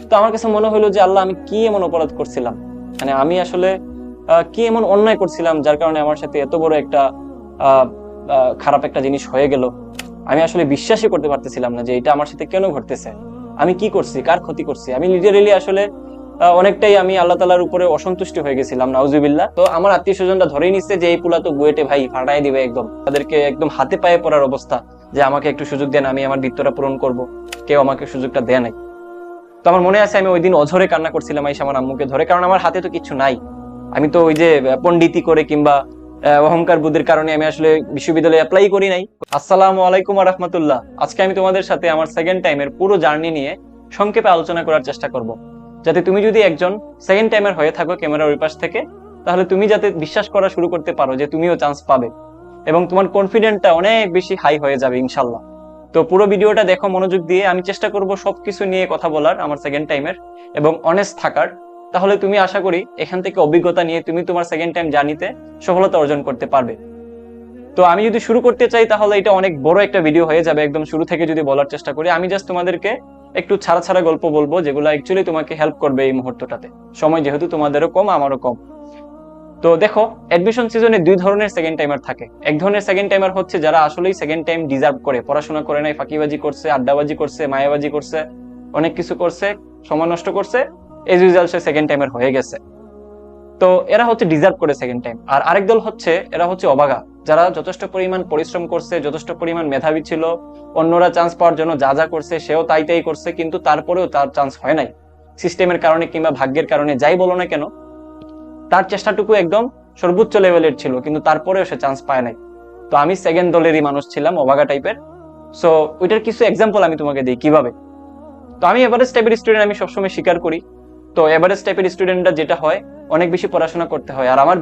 তো আমার কাছে মনে হলো যে আল্লাহ, আমি কি এমন অপরাধ করছিলাম, মানে আমি আসলে কি এমন অন্যায় করছিলাম যার কারণে আমার সাথে এত বড় একটা খারাপ একটা জিনিস হয়ে গেল। আমি আসলে বিশ্বাসই করতে পারতেছিলাম না যে এটা আমার সাথে কেন ঘটতেছে, আমি কি করছি, কার ক্ষতি করছি। আমি লিটারেলি আসলে অনেকটাই আমি আল্লাহ তাআলার উপরে অসন্তুষ্টি হয়ে গেছিলাম, নাউজুবিল্লাহ। তো আমার আত্মীয় স্বজনরা ধরেই নিচ্ছে যে এই পুলা তো বুয়েটে ভাই ফাটাই দিবে একদম, তাদেরকে একদম হাতে পায়ে পড়ার অবস্থা যে আমাকে একটু সুযোগ দেন, আমি আমার বৃত্তটা পূরণ করব। কেউ আমাকে সুযোগটা দেয় নাই। তো আমার মনে আছে আমি ওই দিন অঝরে কান্না করছিলাম আইসা আমার আম্মুকে ধরে, কারণ আমার হাতে তো কিছু নাই। আমি তো ওই যে পণ্ডিতি করে কিংবা অহংকার বুদ্ধির কারণে আমি আসলে বিশ্ববিদ্যালয়ে অ্যাপ্লাই করি নাই। আসসালামু আলাইকুম ওয়া রাহমাতুল্লাহ। আজকে আমি তোমাদের সাথে আমার সেকেন্ড টাইমের পুরো জার্নি নিয়ে সংক্ষেপে আলোচনা করার চেষ্টা করব, যাতে তুমি যদি একজন সেকেন্ড টাইমের হয়ে থাকো ক্যামেরার ওই পাশ থেকে, তাহলে তুমি যাতে বিশ্বাস করা শুরু করতে পারো যে তুমিও চান্স পাবে, এবং তোমার কনফিডেন্টটা অনেক বেশি হাই হয়ে যাবে ইনশাল্লাহ। তো পুরো ভিডিওটা দেখো মনোযোগ দিয়ে। আমি চেষ্টা করব সবকিছু নিয়ে কথা বলার আমার সেকেন্ড টাইমের, এবং অনেস্ট থাকার। তাহলে তুমি আশা করি এখান থেকে অভিজ্ঞতা নিয়ে তুমি তোমার সেকেন্ড টাইম জার্নিতে সফলতা অর্জন করতে পারবে। তো আমি যদি শুরু করতে চাই তাহলে এটা অনেক বড় একটা ভিডিও হয়ে যাবে। একদম শুরু থেকে যদি বলার চেষ্টা করি, আমি জাস্ট তোমাদেরকে একটু ছাড়া ছাড়া গল্প বলবো যেগুলো অ্যাকচুয়ালি তোমাকে হেল্প করবে এই মুহূর্তটাতে। সময় যেহেতু তোমাদেরও কম, আমারও কম। তো দেখো, অ্যাডমিশন সিজনে দুই ধরনের সেকেন্ড টাইমার থাকে। এক ধরনের সেকেন্ড টাইমার হচ্ছে যারা আসলেই সেকেন্ড টাইম ডিজার্ভ করে, পড়াশোনা করে নাই, ফাঁকিবাজি করছে, আড্ডাবাজি করছে, মায়াবাজি করছে, অনেক কিছু করছে, সময় নষ্ট করছে, এজ রিজাল্ট সে সেকেন্ড টাইমের হয়ে গেছে। তো এরা হচ্ছে ডিজার্ভ করে সেকেন্ড টাইম। আর আরেক দল হচ্ছে, এরা হচ্ছে অভাগা, যারা যথেষ্ট পরিমাণ পরিশ্রম করছে, যথেষ্ট পরিমাণ মেধাবী ছিল, অন্যরা চান্স পাওয়ার জন্য যা যা করছে সেও তাই তাই করছে, কিন্তু তারপরেও তার চান্স হয় নাই সিস্টেমের কারণে কিংবা ভাগ্যের কারণে, যাই বলো না কেন। তার চেষ্টাটুকু একদম সর্বোচ্চ লেভেলের ছিল, কিন্তু তারপরেও সে চান্স পায় নাই। তো আমি সেকেন্ড দলেরই মানুষ ছিলাম, অভাগা টাইপের। সো ওইটার কিছু এক্সাম্পল আমি তোমাকে দিই কিভাবে। তো আমি এভারেজ টাইপের স্টুডেন্ট, আমি সবসময় স্বীকার করি। তো এভারেজ টাইপের স্টুডেন্টরা যেটা হয়, অনেক বেশি পড়াশোনা করতে হয়। আর আমার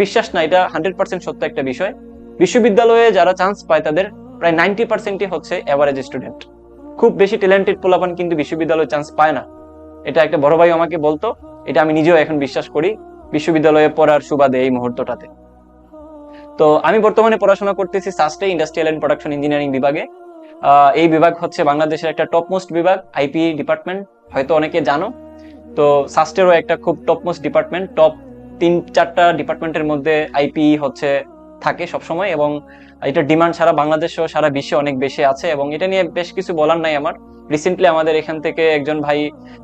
বিশ্বাস না, এটা 100% সত্য একটা বিষয়, বিশ্ববিদ্যালয়ে যারা চান্স পায় তাদের প্রায় 90%ই হচ্ছে এভারেজ স্টুডেন্ট। খুব বেশি ট্যালেন্টেড পোলাপান কিন্তু বিশ্ববিদ্যালয়ে চান্স পায় না। এটা একটা বড় ভাই আমাকে বলতো, এটা আমি নিজেও এখন বিশ্বাস করি বিশ্ববিদ্যালয়ে পড়ার সুবাদে এই মুহূর্তটাতে। তো আমি বর্তমানে পড়াশোনা করতেছি সাস্টে, ইন্ডাস্ট্রিয়াল এন্ড প্রোডাকশন ইঞ্জিনিয়ারিং বিভাগে। এই বিভাগ হচ্ছে বাংলাদেশের একটা টপ মোস্ট বিভাগ, আইপি ডিপার্টমেন্ট, হয়তো অনেকে জানো। তো সাস্টেরও একটা খুব টপ মোস্ট ডিপার্টমেন্ট, টপ 3-4টা ডিপার্টমেন্টের মধ্যে আইপি হচ্ছে থাকে সবসময়, এবং এটা ডিমান্ড সারা বাংলাদেশ ও সারা বিশ্বে অনেক বেশি আছে, এবং এটা নিয়ে বেশ কিছু বলার নাই আমার। রিসেন্টলি আমাদের এখান থেকে একজন ভাই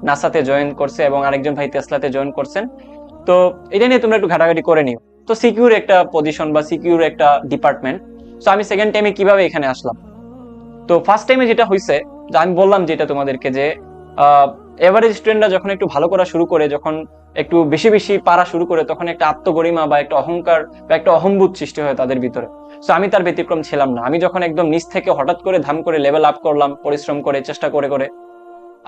নাসাতে জয়েন করছে এবং আরেকজন ভাই টেসলাতে জয়েন করছেন। তো এটা নিয়ে তোমরা একটু ঘাটাঘাটি করে নিও। তো সিকিউর একটা পজিশন বা সিকিউর একটা ডিপার্টমেন্ট। তো আমি সেকেন্ড টাইমে কিভাবে এখানে আসলাম। তো ফার্স্ট টাইমে যেটা হয়েছে, যে আমি বললাম যেটা তোমাদেরকে, যে এভারেজ স্টুডেন্টরা যখন একটু ভালো করা শুরু করে, যখন একটু বেশি বেশি পারা শুরু করে, তখন একটা আত্মগরিমা বা একটা অহংকার বা একটা অহংবোধ সৃষ্টি হয় তাদের ভিতরে। তো আমি তার ব্যতিক্রম ছিলাম না। আমি যখন একদম নিচ থেকে হঠাৎ করে ধাম করে লেভেল আপ করলাম, পরিশ্রম করে, চেষ্টা করে করে,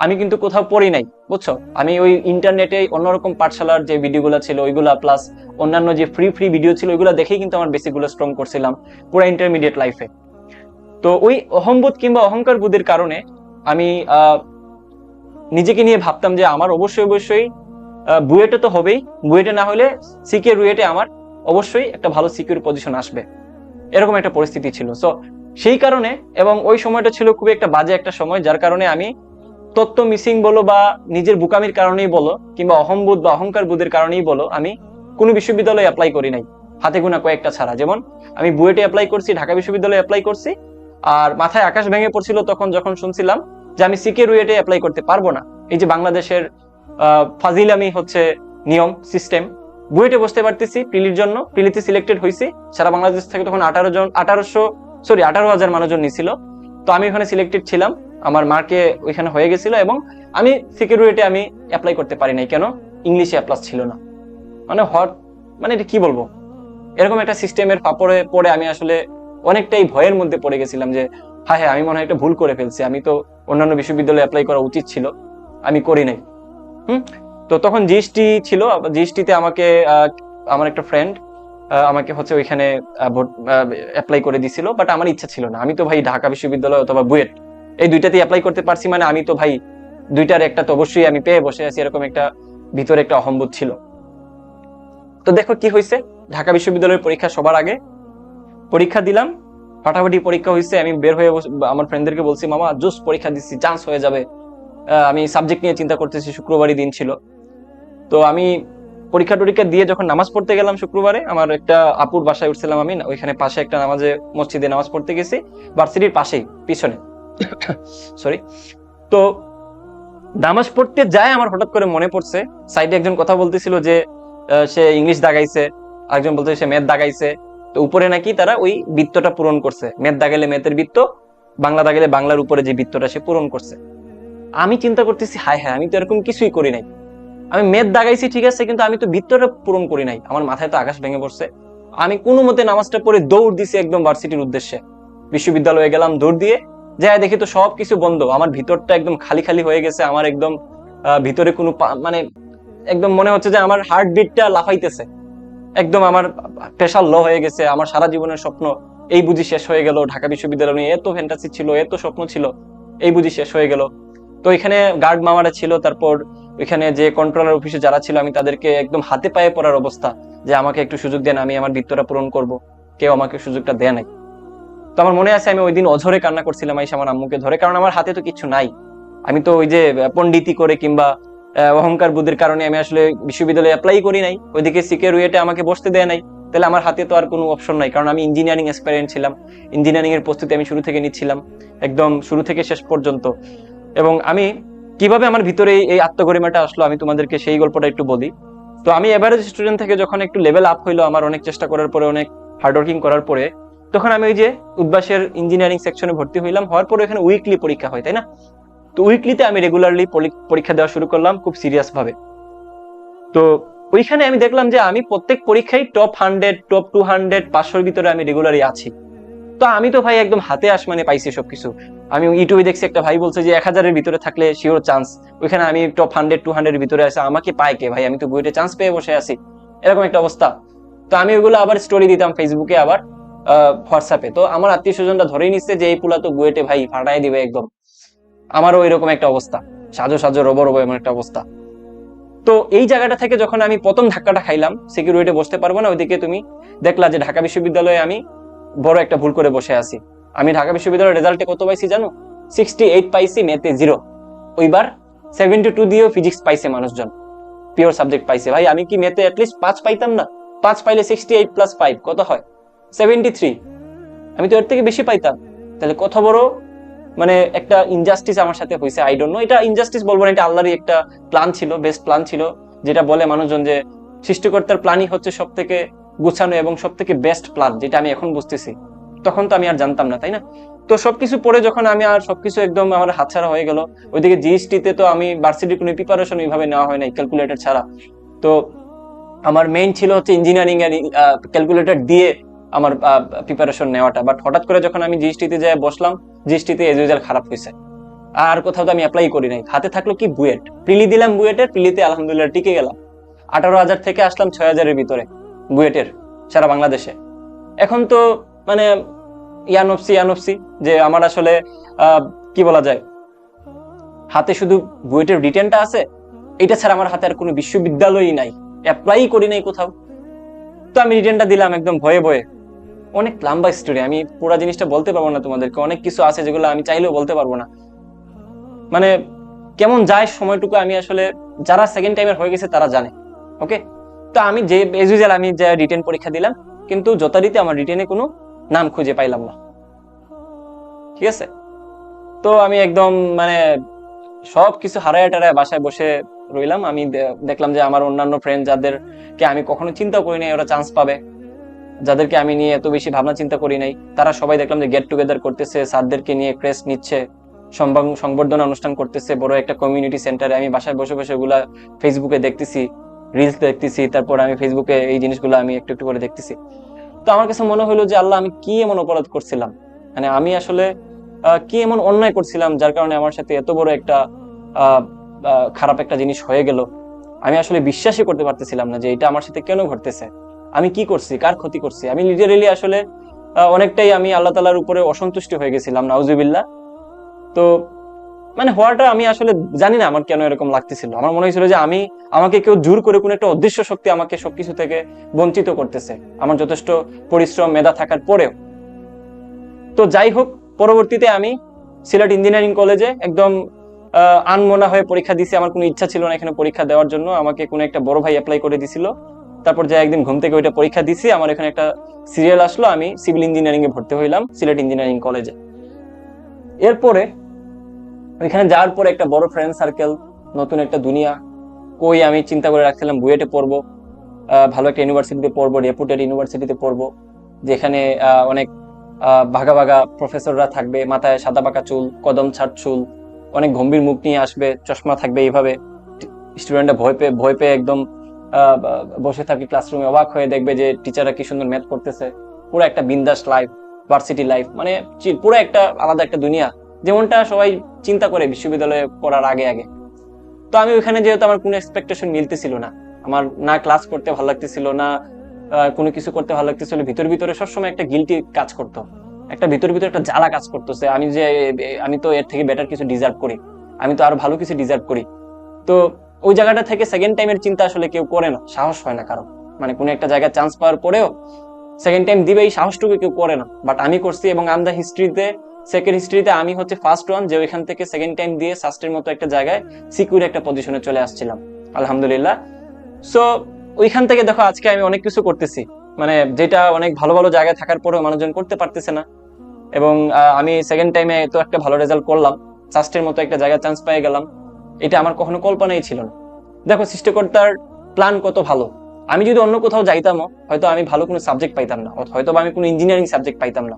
আমি কিন্তু কোথাও পড়ি নাই, বুঝছো। আমি ওই ইন্টারনেটে অন্যরকম পাঠশালার যে ভিডিওগুলো ছিল ওইগুলা, প্লাস অন্যান্য যে ফ্রি ফ্রি ভিডিও ছিল ওইগুলা দেখেই কিন্তু আমার বেসিক গুলো স্ট্রং করছিলাম পুরো ইন্টারমিডিয়েট লাইফে। তো ওই অহংবোধ কিংবা অহংকার বোধের কারণে আমি নিজেকে নিয়ে ভাবতাম যে আমার অবশ্যই অবশ্যই বুয়েটে তো হবেই, বুয়েটে না হলে সিকে রুয়েটে আমার অবশ্যই একটা ভালো সিকিউর পজিশন আসবে, এরকম একটা পরিস্থিতি ছিল। সো সেই কারণে, এবং ওই সময়টা ছিল খুবই একটা বাজে একটা সময়, যার কারণে আমি তত্ত্ব মিসিং বলো বা নিজের বুকামির কারণেই বলো কিংবা অহংবোধ বা অহংকার বোধের কারণেই বলো, আমি কোনো বিশ্ববিদ্যালয়ে অ্যাপ্লাই করি নাই, হাতে গোনা কয়েকটা ছাড়া। যেমন আমি বুয়েটে অ্যাপ্লাই করছি, ঢাকা বিশ্ববিদ্যালয়ে অ্যাপ্লাই করছি, আর মাথায় আকাশ ভেঙে পড়ছিল তখন যখন শুনছিলাম যে আমি সিকে রুয়েটে অ্যাপ্লাই করতে পারবো না। এই যে বাংলাদেশের ফাজিলামি হচ্ছে নিয়ম সিস্টেম, বুয়েটে বসতে পারতেছি প্রিলির জন্য, প্রিলিতে সিলেক্টেড হয়েছি, সারা বাংলাদেশ থেকে তখন 18,000 মানুষজন নিছিল। তো আমি ওখানে সিলেক্টেড ছিলাম, আমার মার্কে ওইখানে হয়ে গেছিল, এবং আমি সিকিউরিটি আমি অ্যাপ্লাই করতে পারি নাই। কেন? ইংলিশে অ্যাপ্লাস ছিল না। মানে মানে এটা কি বলবো, এরকম একটা সিস্টেমের ফাপড়ে পড়ে আমি আসলে অনেকটাই ভয়ের মধ্যে পড়ে গেছিলাম যে হ্যাঁ হ্যাঁ, আমি মনে হয় একটা ভুল করে ফেলছি, আমি তো অন্যান্য বিশ্ববিদ্যালয়ে অ্যাপ্লাই করা উচিত ছিল, আমি করি নাই। তো তখন জিএসটি ছিল, জিএসটিতে আমাকে আমার একটা ফ্রেন্ড আমাকে হচ্ছে ওইখানে অ্যাপ্লাই করে দিছিল, বাট আমার ইচ্ছা ছিল না। আমি তো ভাই ঢাকা বিশ্ববিদ্যালয় অথবা বুয়েট এই দুইটাতেই অ্যাপ্লাই করতে পারছি, মানে আমি তো ভাই দুইটার একটা তো অবশ্যই আমি পেয়ে বসে আছি, এরকম একটা ভিতরে একটা অহংবোধ ছিল। তো দেখো কি হয়েছে, ঢাকা বিশ্ববিদ্যালয়ের পরীক্ষা সবার আগে পরীক্ষা দিলাম, ফাটাফাটি পরীক্ষা হয়েছে। আমি বের হয়ে আমার ফ্রেন্ডদেরকে বলছি, মামা জোস পরীক্ষা দিচ্ছি, চান্স হয়ে যাবে, আমি সাবজেক্ট নিয়ে চিন্তা করতেছি, শুক্রবারই দিন ছিল। তো আমি পরীক্ষা টরীক্ষা দিয়ে যখন নামাজ পড়তে গেলাম শুক্রবারে, আমার একটা আপুর বাসায় উঠছিলাম আমি, ওইখানে পাশে একটা মসজিদে নামাজ পড়তে গেছি, ভার্সিটির পাশেই পিছনে সরি। তো নামাজ পড়তে যায় আমার হঠাৎ করে মনে পড়ছে, সাইডে একজন কথা বলতেছিল যে সে ইংলিশ দাগাইছে, একজন বলতে সে ম্যাথ দাগাইছে। তো উপরে নাকি তারা ওই বৃত্তটা পূরণ করছে, ম্যাথ দাগাইলে ম্যাথের বৃত্ত, বাংলা দাগাইলে বাংলার উপরে যে বৃত্তটা সে পূরণ করছে। আমি চিন্তা করতেছি, হায় হায়, আমি তো এরকম কিছুই করি নাই। আমি ম্যাথ দাগাইছি ঠিক আছে, কিন্তু আমি তো বৃত্তটা পূরণ করি নাই। আমার মাথায় তো আকাশ ভেঙে পড়ছে। আমি কোনো মতে নামাজটা পড়ে দৌড় দিছি একদম ভার্সিটির উদ্দেশ্যে। বিশ্ববিদ্যালয়ে গেলাম দৌড় দিয়ে, যাই দেখি তো সবকিছু বন্ধ, আমার ভিতরটা একদম খালি খালি হয়ে গেছে। আমার একদম ভিতরে কোনো মানে একদম মনে হচ্ছে যে আমার হার্ট বিটটা লাফাইতেছে, একদম আমার প্রেশার লো হয়ে গেছে। আমার সারা জীবনের স্বপ্ন এই বুঝি শেষ হয়ে গেল, ঢাকা বিশ্ববিদ্যালয় নিয়ে এত ফ্যান্টাসি ছিল, এত স্বপ্ন ছিল, এই বুঝি শেষ হয়ে গেল। তো এখানে গার্ড মামারা ছিল, তারপর ওইখানে যে কন্ট্রোলার অফিসে যারা ছিল, আমি তাদেরকে একদম হাতে পায়ে পড়ার অবস্থা যে আমাকে একটু সুযোগ দেন, আমি আমার বৃত্তটা পূরণ করব। কেউ আমাকে সুযোগটা দেয় নাই। তো আমার মনে আছে আমি ওই দিন অঝরে কান্না করছিলাম আইসা আমার আম্মুকে ধরে, কারণ আমার হাতে তো কিছু নাই। আমি তো ওই যে পন্ডিতি করে কিংবা অহংকার বুদ্ধির কারণে আমি আসলে বিশ্ববিদ্যালয়ে অ্যাপ্লাই করি নাই, ওইদিকে সিকে রুয়েটে আমাকে বসতে দেয় নাই। তাহলে আমার হাতে তো আর কোনো অপশন নাই, কারণ আমি ইঞ্জিনিয়ারিং এক্সপেরিয়েন্স ছিলাম, ইঞ্জিনিয়ারিং এর প্রস্তুতি আমি শুরু থেকে নিচ্ছিলাম, একদম শুরু থেকে শেষ পর্যন্ত। এবং আমি কিভাবে আমার ভিতরে এই আত্মগরিমাটা আসলো আমি তোমাদেরকে সেই গল্পটা একটু বলি। তো আমি এভারেজ স্টুডেন্ট থেকে যখন একটু লেভেল আপ হইলো, আমার অনেক চেষ্টা করার পরে, অনেক হার্ডওয়ার্কিং করার পরে, তখন আমি ওই যে উদ্বাসের ইঞ্জিনিয়ারিং সেকশনে ভর্তি হইলাম। হওয়ার পরে এখানে উইকলি পরীক্ষা হয়, তাই না? তো উইকলিতে আমি রেগুলারলি পরীক্ষা দেওয়া শুরু করলাম খুব সিরিয়াস ভাবে। তো ওইখানে আমি দেখলাম যে আমি প্রত্যেক পরীক্ষায় টপ 100, টপ 200, 500-র ভিতরে আমি রেগুলারই আছি। তো আমি তো ভাই একদম হাতে আসমানে পাইছি সবকিছু। আমি ইউটিউবে দেখছি একটা ভাই বলছে যে 1000-এর ভিতরে থাকলে শিওর চান্স, ওইখানে আমি টপ 100-200-এর ভিতরে আছে, আমাকে পায় কে ভাই? আমি তো বুয়েটে চান্স পেয়ে বসে আছি, এরকম একটা অবস্থা। তো আমি ওইগুলো আবার স্টোরি দিতাম ফেসবুকে, আবার হোয়াটসঅ্যাপে। তো আমার আত্মীয় স্বজনরা ধরেই নিচ্ছে যে এই পুলা তো বুয়েটে ভাই ফাটাই দিবে একদম। আমারও এরকম একটা অবস্থা, সাজো সাজো রবো রবো এমন একটা অবস্থা। তো এই জায়গাটা থেকে যখন আমি প্রথম ধাক্কাটা খাইলাম, সিকিউরিটি বসতে পারবো না, ওইদিকে তুমি দেখলা যে ঢাকা বিশ্ববিদ্যালয়ে আমি বড় একটা ভুল করে বসে আছি। আমি ঢাকা বিশ্ববিদ্যালয়ের রেজাল্টে কত পাইছি জানো? 68 পাইছি, ম্যাথে 0। ওইবার 72 দিয়েও ফিজিক্স পাইছে মানুষজন, পিওর সাবজেক্ট পাইছে। ভাই আমি কি ম্যাথে অ্যাটলিস্ট 5 পাইতাম না? 5 পাইলে 68 প্লাস 5 কত হয়? 73। আমি তো এর থেকে বেশি পাইতাম। তাহলে কত বড় মানে একটা ইনজাস্টিস আমার সাথে হয়েছে। আই ডোন্ট নো, এটা ইনজাস্টিস বলবো না, এটা আল্লাহরই একটা প্ল্যান ছিল, বেস্ট প্ল্যান ছিল। যেটা বলে মানুষজন যে সৃষ্টিকর্তার প্ল্যানই হচ্ছে সব থেকে গুছানো এবং সব থেকে বেস্ট প্ল্যান, যেটা আমি এখন বুঝতেছি। তখন তো আমি আর জানতাম না, তাই না? তো সবকিছু পরে যখন আমি আর সবকিছু একদম আমার হাতছাড়া হয়ে গেল, ওইদিকে জিএসটিতে তো আমি ভার্সিটির কোনো প্রিপারেশন এইভাবে নেওয়া হয় নাই ক্যালকুলেটর ছাড়া। তো আমার মেইন ছিল হচ্ছে ইঞ্জিনিয়ারিং এর ক্যালকুলেটর দিয়ে আমার প্রিপারেশন নেওয়াটা। বাট হঠাৎ করে যখন আমি জিএসটিতে যাই বসলাম, জিএসটিতে এজ ইউজুয়াল খারাপ হয়েছে। আর কোথাও তো আমি অ্যাপ্লাই করি নাই, হাতে থাকলো কি বুয়েট। প্রিলি দিলাম বুয়েটের, প্রিলিতে আলহামদুলিল্লাহ টিকে গেলাম। 18,000 থেকে আসলাম 6,000-এর ভিতরে বুয়েটের সারা বাংলাদেশে। এখন তো মানে ইয়ানফসি যে আমার আসলে কি বলা যায়, হাতে শুধু বুয়েটের রিটেনটা আছে, এটা ছাড়া আমার হাতে আর কোনো বিশ্ববিদ্যালয়ই নাই, অ্যাপ্লাই করি নাই কোথাও। তো আমি রিটেনটা দিলাম একদম ভয়ে ভয়ে। অনেক লম্বা স্টোরি, আমি পুরো জিনিসটা বলতে পারবো না তোমাদেরকে, অনেক কিছু আছে যেগুলো আমি চাইলেও বলতে পারবো না। মানে কেমন যায় সময়টুকু আমি আসলে, যারা সেকেন্ড টাইমের হয়ে গেছে তারা জানে। ওকে, তো আমি যে এজ ইউজুয়াল আমি যে রিটেন পরীক্ষা দিলাম, কিন্তু যথারীতি আমার রিটেনে কোনো নাম খুঁজে পাইলাম না। ঠিক আছে, তো আমি একদম মানে সবকিছু হারায় টারায় বাসায় বসে রইলাম। আমি দেখলাম যে আমার অন্যান্য ফ্রেন্ড, যাদেরকে আমি কখনো চিন্তা করি নাই ওরা চান্স পাবে, যাদেরকে আমি নিয়ে এত বেশি ভাবনা চিন্তা করি নাই, তারা সবাই দেখলাম যে গেট টুগেদার করতেছে, স্যারদেরকে নিয়ে ক্রেস্ট নিচ্ছে, সংবর্ধনা অনুষ্ঠান করতেছে বড় একটা কমিউনিটি সেন্টারে। আমি বাসায় বসে বসে ওগুলা ফেসবুকে দেখতেছি, রিলস দেখতেছি, তারপর আমি ফেসবুকে এই জিনিসগুলো আমি একটু একটু করে দেখতেছি। তো আমার কাছে মনে হলো যে আল্লাহ, আমি কি এমন অপরাধ করছিলাম, মানে আমি আসলে কি এমন অন্যায় করছিলাম যার কারণে আমার সাথে এত বড় একটা খারাপ একটা জিনিস হয়ে গেল। আমি আসলে বিশ্বাসই করতে পারতেছিলাম না যে এটা আমার সাথে কেন ঘটতেছে, আমি কি করছি, কার ক্ষতি করছি। আমি লিটারেলি আসলে অনেকটাই আমি আল্লাহ তাআলার উপরে অসন্তুষ্ট হয়ে গেছিলাম, নাউজুবিল্লাহ। তো মানে হওয়াটা আমি আসলে জানি না আমার কেন এরকম লাগতেছিল। আমার মনে হয়েছিল যে আমাকে কেউ জোর করে কোন একটা অদৃশ্য শক্তি আমাকে সবকিছু থেকে বঞ্চিত করতেছে, আমার যথেষ্ট পরিশ্রম মেধা থাকার পরেও। তো যাই হোক, পরবর্তীতে আমি সিলেট ইঞ্জিনিয়ারিং কলেজে একদম আনমনা হয়ে পরীক্ষা দিছি, আমার কোনো ইচ্ছা ছিল না এখানে পরীক্ষা দেওয়ার জন্য, আমাকে কোনো একটা বড় ভাই অ্যাপ্লাই করে দিছিল। তারপর যে একদিন ঘুম থেকে ওইটা পরীক্ষা দিছি, আমার এখানে একটা সিরিয়াল আসলো, আমি সিভিল ইঞ্জিনিয়ারিং এ ভর্তি হইলাম সিলেট ইঞ্জিনিয়ারিং কলেজে। এরপরে ওইখানে যাওয়ার পরে একটা বড় ফ্রেন্ড সার্কেল, নতুন একটা দুনিয়া। কই আমি চিন্তা করে রাখছিলাম বুয়েটে পড়বো, ভালো একটা ইউনিভার্সিটিতে পড়বো, রেপুটেড ইউনিভার্সিটিতে পড়বো, যেখানে অনেক ভাগা ভাগা প্রফেসররা থাকবে, মাথায় সাদা পাকা চুল, কদম ছাট চুল, অনেক গম্ভীর মুখ নিয়ে আসবে, চশমা থাকবে, এইভাবে স্টুডেন্টরা ভয় পেয়ে একদম বসে থাকি ক্লাসরুমে, অবাক হয়ে দেখবে যে টিচাররা কি সুন্দর ম্যাথ করতেছে। পুরো একটা বিন্দাস লাইফ, ভার্সিটি লাইফ, মানে পুরো একটা আলাদা একটা দুনিয়া, যেমনটা সবাই চিন্তা করে বিশ্ববিদ্যালয়ে পড়ার আগে আগে। তো আমি ওইখানে যেহেতু আমার কোনো এক্সপেকটেশন মিলতেছিল না, আমার না ক্লাস করতে ভালো লাগতেছিল না, কোনো কিছু করতে ভালো লাগতেছিল, ভিতরে সবসময় একটা গিলটি কাজ করতো, একটা ভিতরে একটা জ্বালা কাজ করতেছে, আমি তো এর থেকে বেটার কিছু ডিজার্ভ করি, আমি তো আরো ভালো কিছু ডিজার্ভ করি। তো ওই জায়গাটা থেকে সেকেন্ড টাইমের চিন্তা আসলে কেউ করে না, সাহস হয় না কারো, মানে কোনো একটা জায়গায় চান্স পাওয়ার পরেও সেকেন্ড টাইম দিবে এই সাহসটুকু কেউ করে না, বাট আমি করছি। এবং আমরা সেকেন্ড হিস্ট্রিতে আমি হচ্ছে ফার্স্ট ওয়ান যে ওইখান থেকে সেকেন্ড টাইম দিয়ে সাস্টের মতো একটা জায়গায় সিকিউর একটা পজিশনে চলে আসছিলাম, আলহামদুলিল্লাহ। সো ওইখান থেকে দেখো আজকে আমি অনেক কিছু করতেছি, মানে যেটা অনেক ভালো ভালো জায়গায় থাকার পরেও মানুষজন করতে পারতেছে না। এবং আমি সেকেন্ড টাইমে এত একটা ভালো রেজাল্ট করলাম, সাস্টের মতো একটা জায়গায় চান্স পেয়ে গেলাম, এটা আমার কখনো কল্পনাই ছিল না। দেখো সৃষ্টিকর্তার প্ল্যান কত ভালো। আমি যদি অন্য কোথাও যাইতামও, হয়তো আমি ভালো কোনো সাবজেক্ট পাইতাম না, হয়তো আমি কোনো ইঞ্জিনিয়ারিং সাবজেক্ট পাইতাম না,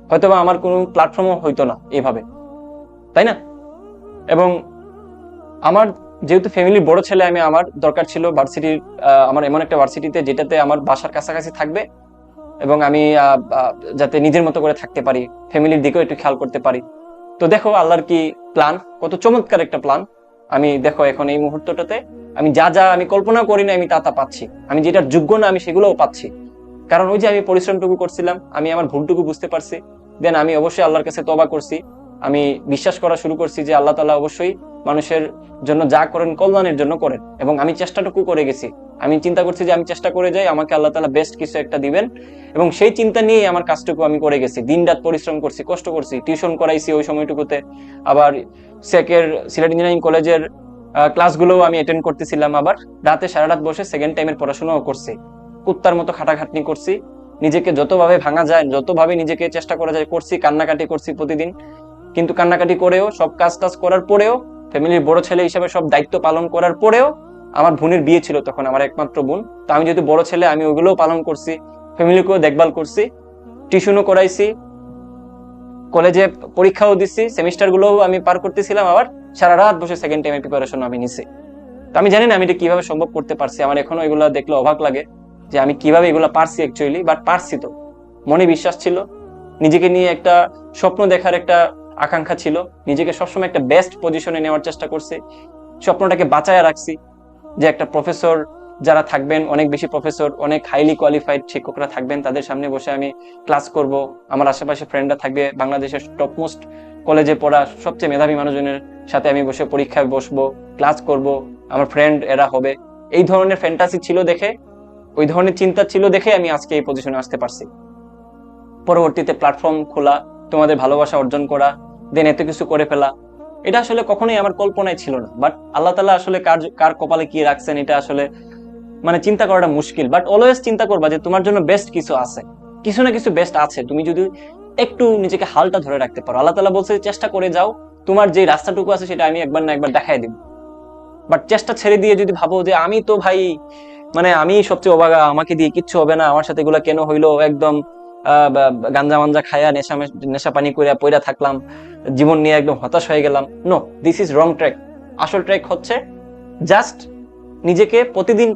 হয়তো আমার কোনো প্ল্যাটফর্মও হইতো না এভাবে, তাই না? এবং আমার যেহেতু ফ্যামিলির বড় ছেলে, আমি আমার দরকার ছিল ভার্সিটির, আমার এমন একটা ভার্সিটিতে যেটাতে আমার বাসার কাছাকাছি থাকবে এবং আমি যাতে নিজের মতো করে থাকতে পারি, ফ্যামিলির দিকেও একটু খেয়াল করতে পারি। তো দেখো আল্লাহর কি প্ল্যান, কত চমৎকার একটা প্ল্যান। আমি দেখো এখন এই মুহূর্তটাতে আমি যা যা আমি কল্পনা করি না, আমি তা পাচ্ছি, আমি যেটার যোগ্য না আমি সেগুলোও পাচ্ছি। কারণ ওই যে আমি পরিশ্রমটুকু করছিলাম, আমি আমার ভুলটুকু বুঝতে পারছি, দেন আমি অবশ্যই আল্লাহর কাছে তওবা করছি, আমি বিশ্বাস করা শুরু করছি যে আল্লাহ তাআলা অবশ্যই মানুষের জন্য যা করেন কল্যাণের জন্য করেন, এবং আমি চেষ্টাটুকু করে গেছি। আমি চিন্তা করছি যে আমি চেষ্টা করে যাই, আমাকে আল্লাহ তাআলা বেস্ট কিছু একটা দিবেন, এবং সেই চিন্তা নিয়েই আমার কাজটুকু আমি করে গেছি। দিন রাত পরিশ্রম করছি, কষ্ট করছি, টিউশন করাইছি ওই সময়টুকুতে, আবার সিলেট ইঞ্জিনিয়ারিং কলেজের ক্লাসগুলোও আমি অ্যাটেন্ড করতেছিলাম, আবার রাতে সারা রাত বসে সেকেন্ড টাইমের পড়াশোনাও করছি, কুত্তার মতো খাটাখাটনি করছি, নিজেকে যতভাবে ভাঙা যায়, যতভাবে নিজেকে চেষ্টা করা যায় করছি, কান্নাকাটি করছি প্রতিদিন। কিন্তু কান্নাকাটি করেও, সব কাজ টাজ করার পরেও, ফ্যামিলির বড় ছেলে হিসেবে সব দায়িত্ব পালন করার পরেও, আমার বোনের বিয়ে ছিল তখন, আমার একমাত্র বোন, তো আমি যেহেতু বড় ছেলে আমি ওইগুলোও পালন করছি, ফ্যামিলিকেও দেখভাল করছি, টিউশনও করাইছি, কলেজে পরীক্ষাও দিচ্ছি, সেমিস্টার গুলোও আমি পার করতেছিলাম, আবার সারা রাত বসে সেকেন্ড টাইমের প্রিপারেশন আমি নিছি। তো আমি জানি না আমি এটা কিভাবে সম্ভব করতে পারছি, আমার এখনো এগুলো দেখলে অবাক লাগে যে আমি কিভাবে এগুলো পারছি অ্যাকচুয়ালি, বাট পারছি। তো মনে বিশ্বাস ছিল, নিজেকে নিয়ে একটা স্বপ্ন দেখার একটা আকাঙ্ক্ষা ছিল, নিজেকে সবসময় একটা বেস্ট পজিশনে নেওয়ার চেষ্টা করছি, স্বপ্নটাকে বাঁচায় রাখছি যে একটা প্রফেসর যারা থাকবেন, অনেক বেশি প্রফেসর, অনেক হাইলি কোয়ালিফাইড শিক্ষকরা থাকবেন, তাদের সামনে বসে আমি ক্লাস করব, আমার আশেপাশে ফ্রেন্ডরা থাকবে, বাংলাদেশের টপমোস্ট কলেজে পড়া সবচেয়ে মেধাবী মানুষজনের সাথে আমি বসে পরীক্ষায় বসবো, ক্লাস করব, আমার ফ্রেন্ড এরা হবে। এই ধরনের ফ্যান্টাসি ছিল দেখে, ওই ধরনের চিন্তা ছিল দেখে আমি আজকে এই পজিশনে আসতে পারছি। পরবর্তীতে প্ল্যাটফর্ম খোলা, তোমাদের ভালোবাসা অর্জন করা, দেন এত কিছু করে ফেলা, এটা আসলে কখনোই আমার কল্পনায় ছিল না। বাট আল্লাহ তাআলা আসলে কার কপালে কি রাখছেন এটা আসলে মানে চিন্তা করাটা মুশকিল। বাট অলওয়েজ চিন্তা করবা যে তোমার জন্য বেস্ট কিছু আছে, কিছু না কিছু বেস্ট আছে, তুমি যদি একটু নিজেকে হালটা ধরে রাখতে পারো। আল্লাহ তাআলা বলছে চেষ্টা করে যাও, তোমার যে রাস্তাটুকু আছে সেটা আমি একবার না একবার দেখাই দিব। বাট চেষ্টা ছেড়ে দিয়ে যদি ভাবো যে আমি তো ভাই, মানে আমি সবচেয়ে অবাগা, আমাকে দিয়ে কিচ্ছু হবে না, আমার সাথে এগুলা কেন হইলো, একদম গাঞ্জা মাঞ্জা খায়া নেশা পানি করে পয়রা থাকলাম, জীবন নিয়ে একদম হতাশ হয়ে গেলাম, no, this is wrong track. আসল ট্র্যাক হচ্ছে জাস্ট নিজেকে প্রতিদিন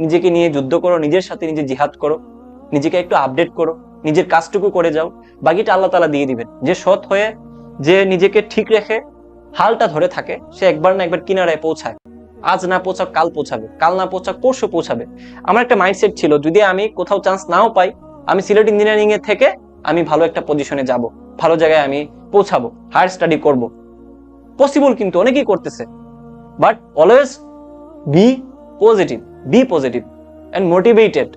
নিজেকে নিয়ে যুদ্ধ করো, নিজের সাথে নিজে জিহাদ করো, নিজেকে একটু আপডেট করো, নিজের কাজটুকু করে যাও, বাকিটা আল্লাহ তাআলা দিয়ে দিবেন। যে সৎ হয়ে, যে নিজেকে ঠিক রেখে হালটা ধরে থাকে, সে একবার না একবার কিনারায় পৌঁছায়। আজ না পৌঁছাক কাল পৌঁছাবে, কাল না পৌঁছাক পরশু পৌঁছাবে। আমার একটা মাইন্ডসেট ছিল, যদি আমি কোথাও চান্স নাও পাই, আমি সিলেট ইঞ্জিনিয়ারিং এ থেকে আমি ভালো একটা পজিশনে যাব, ভালো জায়গায় আমি পৌঁছাবো, হায়ার স্টাডি করব। পসিবল, কিন্তু অনেকেই করতেছে। But always be positive and motivated.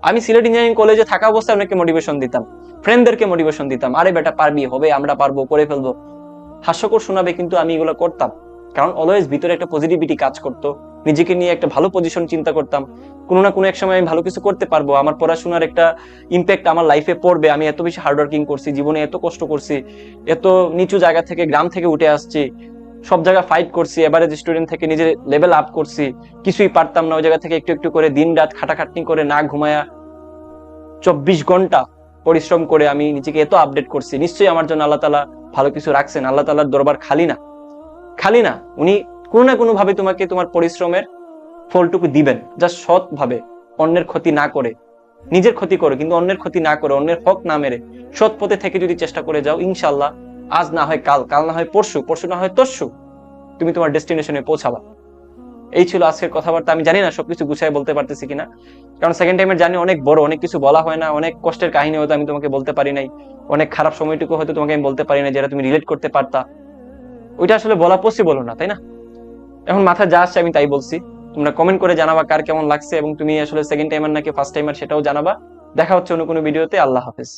আমি সিলেট ইঞ্জিনিয়ারিং কলেজে থাকা অবস্থায় অনেককে মোটিভেশন দিতাম, ফ্রেন্ডদেরকে মোটিভেশন দিতাম, আরে বেটা পারবি, হবে, আমরা পারবো, করে ফেলবো। হাস্যকর শোনাবে, কিন্তু আমি এগুলো করতাম, কারণ অলওয়েজ ভিতরে একটা পজিটিভিটি কাজ করতো, নিজেকে নিয়ে একটা ভালো পজিশন চিন্তা করতাম, কোনো না কোনো এক সময় আমি ভালো কিছু করতে পারবো, আমার পড়াশোনার একটা ইম্প্যাক্ট আমার লাইফে পড়বে, আমি এত বেশি হার্ডওয়ার্কিং করছি, জীবনে এত কষ্ট করছি, এত নিচু জায়গা থেকে, গ্রাম থেকে উঠে আসছি, সব জায়গায় ফাইট করছি, এভারেজ স্টুডেন্ট থেকে নিজের লেভেল আপ করছি, কিছুই পারতাম না, ওই জায়গা থেকে একটু একটু করে দিন রাত খাটাখাটনি করে না ঘুমায়া 24 ঘন্টা পরিশ্রম করে আমি নিজেকে এত আপডেট করছি, নিশ্চয়ই আমার জন্য আল্লাহ তাআলা ভালো কিছু রাখছেন। আল্লাহ তাআলার দরবার খালি না, খালি না, উনি কোনো না কোনো ভাবে তোমাকে তোমার পরিশ্রমের ফলটুকু দিবেন, জাস্ট সৎ ভাবে, অন্যের ক্ষতি না করে, নিজের ক্ষতি করো কিন্তু অন্যের ক্ষতি না করে, অন্যের হক না মেরে সৎ পথে থেকে যদি চেষ্টা করে যাও, ইনশাআল্লাহ আজ না হয় কাল, কাল না হয় পরশু, পরশু না হয় তরশু, তুমি তোমার ডেস্টিনেশনে পৌঁছাবা। এই ছিল আজকের কথাবার্তা। আমি জানি না সবকিছু গুছায় বলতে পারতেছি কিনা, কারণ সেকেন্ড টাইমের জার্নি অনেক বড়, অনেক কিছু বলা হয় না, অনেক কষ্টের কাহিনী হয়তো আমি তোমাকে বলতে পারি নাই, অনেক খারাপ সময়টুকু হয়তো তোমাকে আমি বলতে পারি না যেটা তুমি রিলেট করতে পারতা, ওইটা আসলে বলা পসিবল না, তাই না? এখন মাথায় যা আসছে আমি তাই বলছি। তোমরা কমেন্ট করে জানাবা কার কেমন লাগছে, এবং তুমি আসলে সেকেন্ড টাইমার নাকি ফার্স্ট টাইমার সেটাও জানাবা। দেখা হচ্ছে অন্য কোনো ভিডিওতে। আল্লাহ হাফেজ।